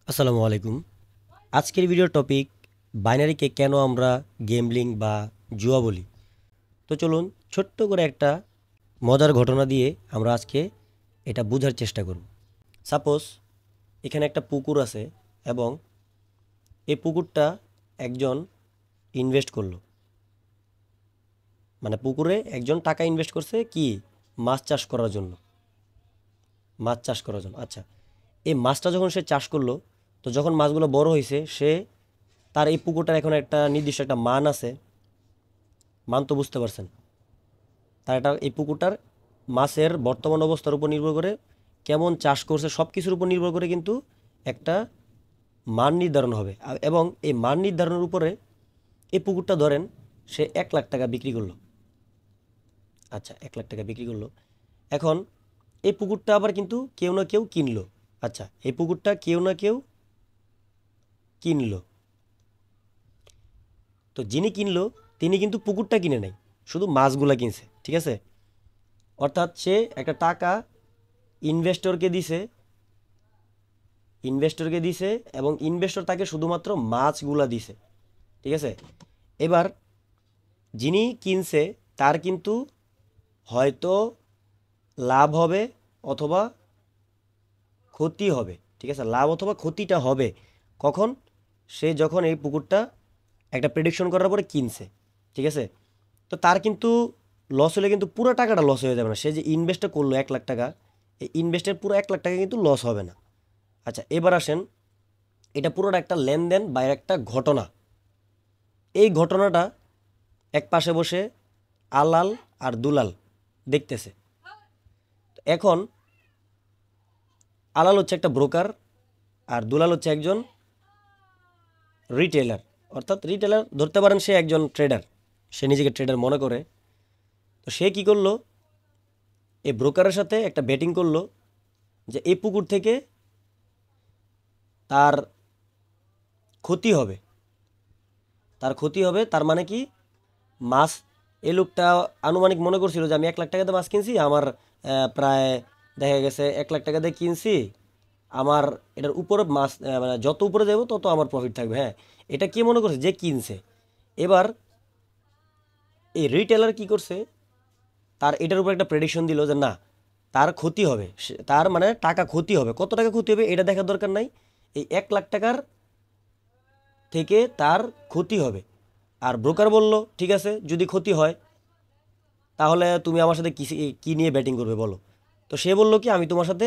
আসসালামু আলাইকুম। আজকের ভিডিওর টপিক বাইনারিকে কেন আমরা গেমলিং বা জুয়া বলি। তো চলুন ছোট্ট করে একটা মজার ঘটনা দিয়ে আমরা আজকে এটা বোঝার চেষ্টা করব। সাপোজ এখানে একটা পুকুর আছে এবং এই পুকুরটা একজন ইনভেস্ট করলো, মানে পুকুরে একজন টাকা ইনভেস্ট করছে কি মাছ চাষ করার জন্য। আচ্ছা, এই মাছটা যখন সে চাষ করলো, তো যখন মাছগুলো বড় হয়েছে সে তার এই পুকুরটার এখন একটা নির্দিষ্ট একটা মান আছে। মান তো বুঝতে পারছেন। তার এটা এই পুকুরটার মাছের বর্তমান অবস্থার উপর নির্ভর করে, কেমন চাষ করছে সব কিছুর উপর নির্ভর করে কিন্তু একটা মান নির্ধারণ হবে। এবং এই মান নির্ধারণের উপরে এই পুকুরটা ধরেন সে 1 লাখ টাকা বিক্রি করলো। আচ্ছা, 1 লাখ টাকা বিক্রি করলো। এখন এই পুকুরটা আবার কিন্তু কেউ না কেউ কিনলো। আচ্ছা, এই পুকুরটা কেউ না কেউ কিনলো। তো যিনি কিনলো তিনি কিন্তু পুকুরটা কিনে নাই, শুধু মাছগুলা কিনছে। ঠিক আছে, অর্থাৎ সে একটা টাকা ইনভেস্টরকে দিছে এবং ইনভেস্টর তাকে শুধুমাত্র মাছগুলা দিছে। ঠিক আছে, এবার যিনি কিনছে তার কিন্তু হয়তো লাভ হবে অথবা ক্ষতি হবে। ঠিক আছে, লাভ অথবা ক্ষতিটা হবে কখন? সে যখন এই পুকুরটা একটা প্রেডিকশন করার পরে কিনছে। ঠিক আছে, তো তার কিন্তু লস হলে কিন্তু পুরো টাকাটা লস হয়ে যাবে না। সে যে ইনভেস্টটা করলো 1 লাখ টাকা, এই ইনভেস্টের পুরো 1 লাখ টাকা কিন্তু লস হবে না। আচ্ছা, এবার আসেন, এটা পুরোটা একটা লেনদেন বা একটা ঘটনা। এই ঘটনাটা এক পাশে বসে আলাল আর দুলাল দেখতেছে। তো এখন আলাল হচ্ছে একটা ব্রোকার আর দুলাল হচ্ছে একজন রিটেলার। অর্থাৎ রিটেলার ধরতে পারেন সে একজন ট্রেডার, সে নিজেকে ট্রেডার মনে করে। তো সে কি করলো, এই ব্রোকারের সাথে একটা বেটিং করলো যে এই পুকুর থেকে তার ক্ষতি হবে। তার মানে কি, মাছ, এই লোকটা আনুমানিক মনে করছিল যে আমি 1 লাখ টাকাতে মাছ কিনছি, আমার প্রায় দেখা গেছে 1 লাখ টাকা দিয়ে কিনছি, আমার এটার উপরে মাছ মানে যত উপরে যাবো তত আমার প্রফিট থাকবে। হ্যাঁ, এটা কে মনে করছে? যে কিনছে। এবার এই রিটেলার কি করছে, তার এটার উপর একটা প্রেডিকশন দিল যে না, তার ক্ষতি হবে, তার মানে টাকা ক্ষতি হবে। কত টাকা ক্ষতি হবে এটা দেখার দরকার নাই, এই 1 লাখ টাকার থেকে তার ক্ষতি হবে। আর ব্রোকার বলল ঠিক আছে, যদি ক্ষতি হয় তাহলে তুমি আমার সাথে কি নিয়ে ব্যাটিং করবে বলো। তো সে বলল কি, আমি তোমার সাথে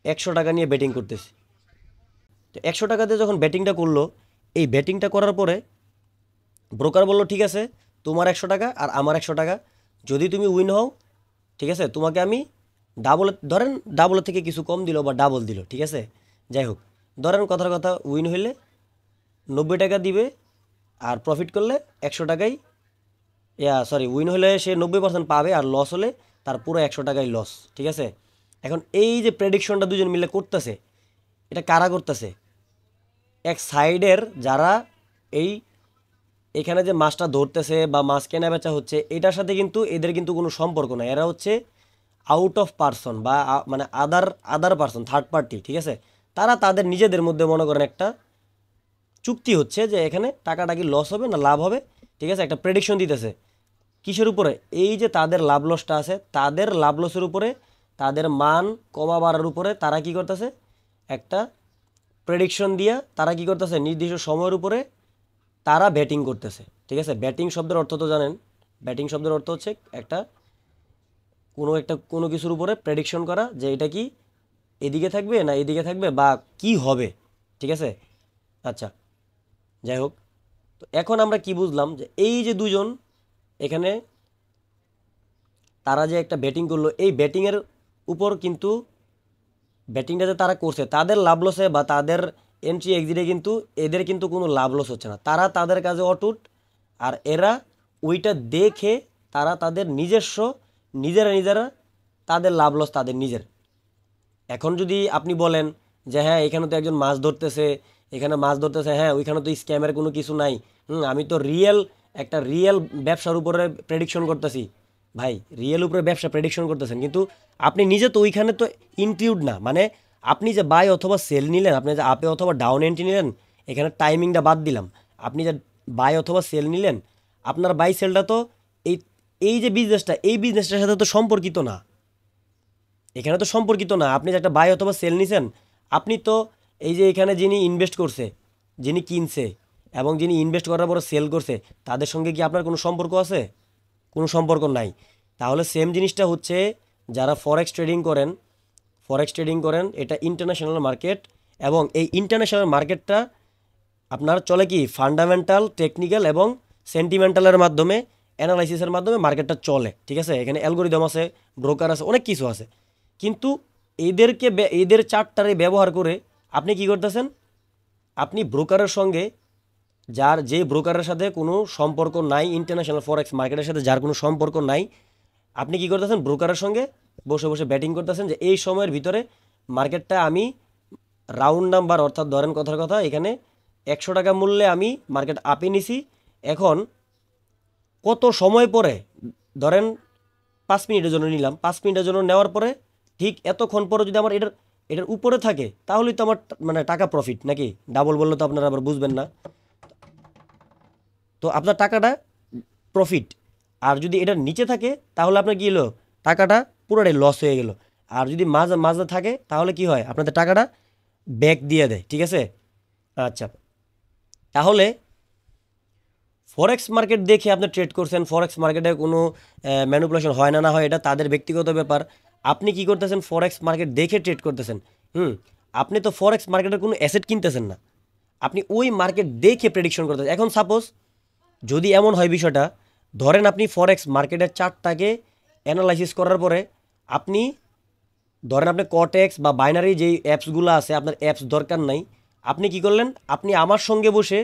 100 টাকা নিয়ে ব্যাটিং করতেছি। তো 100 টাকাতে যখন ব্যাটিংটা করলো, এই ব্যাটিংটা করার পরে ব্রোকার বলল ঠিক আছে, তোমার 100 টাকা আর আমার 100 টাকা, যদি তুমি উইন হও ঠিক আছে, তোমাকে আমি ধরেন ডাবলের থেকে কিছু কম দিল বা ডাবল দিল। ঠিক আছে, যাই হোক, ধরেন কথার কথা উইন হইলে 90 টাকা দিবে, আর প্রফিট করলে 100 টাকাই, উইন হলে সে 90% পাবে, আর লস হলে তার পুরো 100 টাকাই লস। ঠিক আছে, এখন এই যে প্রেডিকশনটা দুজন মিলে করতেছে, এটা কারা করতেছে? এক সাইডের যারা এই এখানে যে মাছটা ধরতেছে বা মাছ কেনা বেচা হচ্ছে, এটার সাথে কিন্তু এদের কিন্তু কোনো সম্পর্ক নাই। এরা হচ্ছে আউট অফ পারসন বা মানে আদার পারসন, থার্ড পার্টি। ঠিক আছে, তারা তাদের নিজেদের মধ্যে মনে করেন একটা চুক্তি হচ্ছে যে এখানে টাকাটা কি লস হবে না লাভ হবে। ঠিক আছে, একটা প্রেডিকশন দিতেছে কিসের উপরে? এই যে তাদের লাভ লসটা আছে, তাদের লাভ লসের উপরে, তাদের মান কমা বাড়ার উপরে তারা কি করতেছে, একটা প্রেডিকশন দিয়া তারা কি করতেছে, নির্দিষ্ট সময়ের উপরে তারা ব্যাটিং করতেছে। ঠিক আছে, ব্যাটিং শব্দের অর্থ তো জানেন। ব্যাটিং শব্দের অর্থ হচ্ছে কোনো কিছুর উপরে প্রেডিকশন করা, যে এটা কি এদিকে থাকবে না এদিকে থাকবে বা কি হবে। ঠিক আছে, আচ্ছা, যাই হোক, তো এখন আমরা কি বুঝলাম যে এই যে দুজন এখানে তারা যে একটা ব্যাটিং করলো, এই ব্যাটিংয়ের উপর কিন্তু ব্যাটিংটা যে তারা করছে তাদের লাভ লসে বা তাদের এন্ট্রি এক্সিটে কিন্তু এদের কিন্তু কোনো লাভ লস হচ্ছে না, তারা তাদের কাজে অটুট। আর এরা ওইটা দেখে তারা তাদের নিজেরা তাদের লাভ লস তাদের নিজের। এখন যদি আপনি বলেন যে হ্যাঁ এখানে তো একজন মাছ ধরতেছে, হ্যাঁ ওইখানে তো স্ক্যামের কোনো কিছু নাই, আমি তো একটা রিয়েল ব্যবসার উপরে প্রেডিকশন করতেছি। ভাই, রিয়েল উপরে ব্যবসা প্রেডিকশন করতেছেন, কিন্তু আপনি নিজে তো ওইখানে তো ইনক্লুড না, মানে আপনি যে বাই অথবা সেল নিলেন, আপনি যে আপে অথবা ডাউন এন্ট্রি নিলেন, এখানে টাইমিংটা বাদ দিলাম। আপনি যে বাই অথবা সেল নিলেন, আপনার বাই সেলটা তো এই এই যে বিজনেসটা, এই বিজনেসটার সাথে তো সম্পর্কিত না। এখানে তো সম্পর্কিত না। আপনি যে একটা বাই অথবা সেল নিছেন, আপনি তো এই যে এখানে যিনি ইনভেস্ট করছে, যিনি কিনছে এবং যিনি ইনভেস্ট করার পরে সেল করছে, তাদের সঙ্গে কি আপনার কোনো সম্পর্ক আছে? কোনো সম্পর্ক নাই। তাহলে সেম জিনিসটা হচ্ছে, যারা ফরেক্স ট্রেডিং করেন, এটা ইন্টারন্যাশনাল মার্কেট, এবং এই ইন্টারন্যাশনাল মার্কেটটা আপনার চলে কি ফান্ডামেন্টাল, টেকনিক্যাল এবং সেন্টিমেন্টালের মাধ্যমে, অ্যানালাইসিসের মাধ্যমে মার্কেটটা চলে। ঠিক আছে, এখানে অ্যালগোরিদম আছে, ব্রোকার আছে, অনেক কিছু আছে। কিন্তু এদের চারটারে ব্যবহার করে আপনি কি করতেছেন? আপনি ব্রোকারের সঙ্গে, যে ব্রোকারের সাথে কোনো সম্পর্ক নাই, ইন্টারন্যাশনাল ফরেক্স মার্কেটের সাথে যার কোনো সম্পর্ক নাই, আপনি কি করতেছেন? ব্রোকারের সঙ্গে বসে বসে ব্যাটিং করতেছেন যে এই সময়ের ভিতরে মার্কেটটা আমি রাউন্ড নাম্বার, অর্থাৎ ধরেন কথার কথা, এখানে 100 টাকা মূল্যে আমি মার্কেট আপে নিছি। এখন কত সময় পরে, ধরেন 5 মিনিটের জন্য নিলাম, 5 মিনিটের জন্য নেওয়ার পরে ঠিক এতক্ষণ পরে যদি আমার এটার এটার উপরে থাকে, তাহলেই তো আমার মানে টাকা প্রফিট, নাকি? ডাবল বললে তো আপনারা আবার বুঝবেন না। তো আপনার টাকাটা প্রফিট। আর যদি এটার নিচে থাকে, তাহলে আপনার কি হলো? টাকাটা পুরোটাই লস হয়ে গেল। আর যদি মাঝে মাঝে থাকে, তাহলে কি হয়? আপনাদের টাকাটা ব্যাক দিয়ে দেয়। ঠিক আছে? আচ্ছা, তাহলে ফরেক্স মার্কেট দেখে আপনি ট্রেড করছেন, ফরেক্স মার্কেটে কোনো ম্যানিপুলেশন হয় না, না হয় এটা তাদের ব্যক্তিগত ব্যাপার। আপনি কি করতেছেন? ফরেক্স মার্কেট দেখে ট্রেড করতেছেন। হুম। আপনি তো ফরেক্স মার্কেটের কোনো অ্যাসেট কিনতেছেন না, আপনি ওই মার্কেট দেখে প্রেডিকশন করতেছেন। এখন সাপোজ যদি এমন হয় বিষয়টা, ধরেন আপনি ফরেক্স মার্কেটের চার্টটাকে অ্যানালাইসিস করার পরে, আপনি ধরেন আপনি কটেক্স বা বাইনারি যেই অ্যাপসগুলো আছে, আপনার অ্যাপস দরকার নাই। আপনি কি করলেন? আপনি আমার সঙ্গে বসে,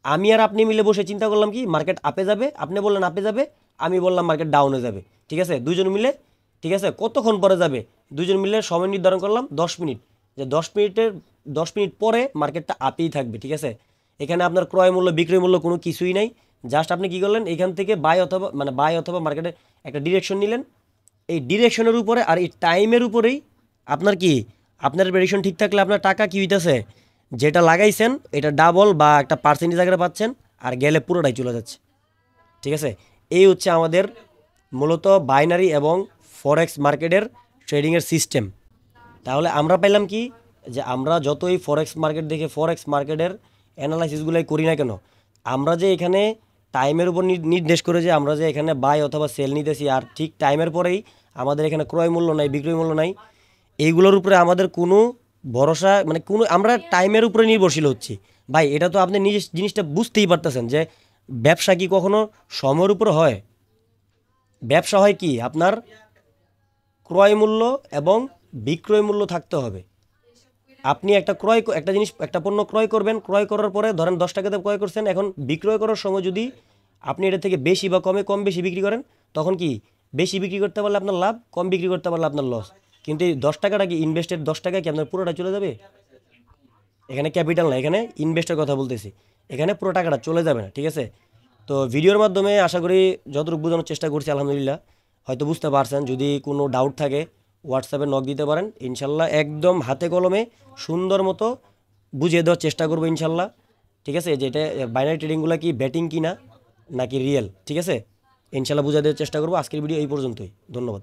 আমি আর আপনি মিলে বসে চিন্তা করলাম কি মার্কেট আপে যাবে, আপনি বললেন আপে যাবে, আমি বললাম মার্কেট ডাউনে যাবে। ঠিক আছে, দুইজন মিলে, ঠিক আছে, কতক্ষণ পরে যাবে, দুইজন মিলে সময় নির্ধারণ করলাম 10 মিনিট, যে 10 মিনিট পরে মার্কেটটা আপেই থাকবে। ঠিক আছে, এখানে আপনার ক্রয় মূল্য বিক্রয় মূল্য কোনো কিছুই নাই। জাস্ট আপনি কি করলেন? এখান থেকে বাই অথবা মার্কেটে একটা ডিরেকশন নিলেন। এই ডিরেকশনের উপরে আর এই টাইমের উপরেই আপনার কি, আপনার প্রেডিকশন ঠিক থাকলে আপনার টাকা কি হইতেছে, যেটা লাগাইছেন এটা ডাবল বা একটা পার্সেন্টেজ আকারে পাচ্ছেন, আর গেলে পুরোটাই চলে যাচ্ছে। ঠিক আছে, এই হচ্ছে আমাদের মূলত বাইনারি এবং ফরেক্স মার্কেটের ট্রেডিংয়ের সিস্টেম। তাহলে আমরা পেলাম কি, যে আমরা যতই ফরেক্স মার্কেট দেখে ফরেক্স মার্কেটের অ্যানালাইসিসগুলোই করি না কেন, আমরা যে এখানে টাইমের উপর নির্দেশ করে যে আমরা যে এখানে বাই অথবা সেল নিতেছি, আর ঠিক টাইমের পরেই আমাদের এখানে ক্রয় মূল্য নাই, বিক্রয় মূল্য নাই, এইগুলোর উপরে আমাদের কোনো ভরসা, মানে কোনো, আমরা টাইমের উপরে নির্ভরশীল হচ্ছি। ভাই এটা তো আপনি নিজে জিনিসটা বুঝতেই পারতেছেন যে ব্যবসা কি কখনো সময়ের উপর হয়? ব্যবসা হয় কি আপনার ক্রয় মূল্য এবং বিক্রয় মূল্য থাকতে হবে। আপনি একটা জিনিস, একটা পণ্য ক্রয় করবেন, ক্রয় করার পরে ধরেন 10 টাকাতে ক্রয় করছেন, এখন বিক্রয় করার সময় যদি আপনি এটা থেকে বেশি বা কম বেশি বিক্রি করেন, তখন কি বেশি বিক্রি করতে পারলে আপনার লাভ, কম বিক্রি করতে পারলে আপনার লস। কিন্তু এই 10 টাকাটা কি ইনভেস্টেড, 10 টাকা কি আপনার পুরোটা চলে যাবে? এখানে ক্যাপিটাল না, এখানে ইনভেস্টের কথা বলতেছি, এখানে পুরো টাকাটা চলে যাবে না। ঠিক আছে, তো ভিডিওর মাধ্যমে আশা করি যতটুকু বোঝানোর চেষ্টা করছি, আলহামদুলিল্লাহ হয়তো বুঝতে পারছেন। যদি কোনো ডাউট থাকে হোয়াটসঅ্যাপে নক দিতে পারেন, ইনশাল্লাহ একদম হাতে কলমে সুন্দর মতো বুঝিয়ে দেওয়ার চেষ্টা করবো ইনশাল্লাহ। ঠিক আছে, যেটা বাইনারি ট্রেডিংগুলো কি ব্যাটিং কিনা নাকি রিয়েল, ঠিক আছে, ইনশাল্লাহ বুঝিয়ে দেওয়ার চেষ্টা করবো। আজকের ভিডিও এই পর্যন্তই, ধন্যবাদ।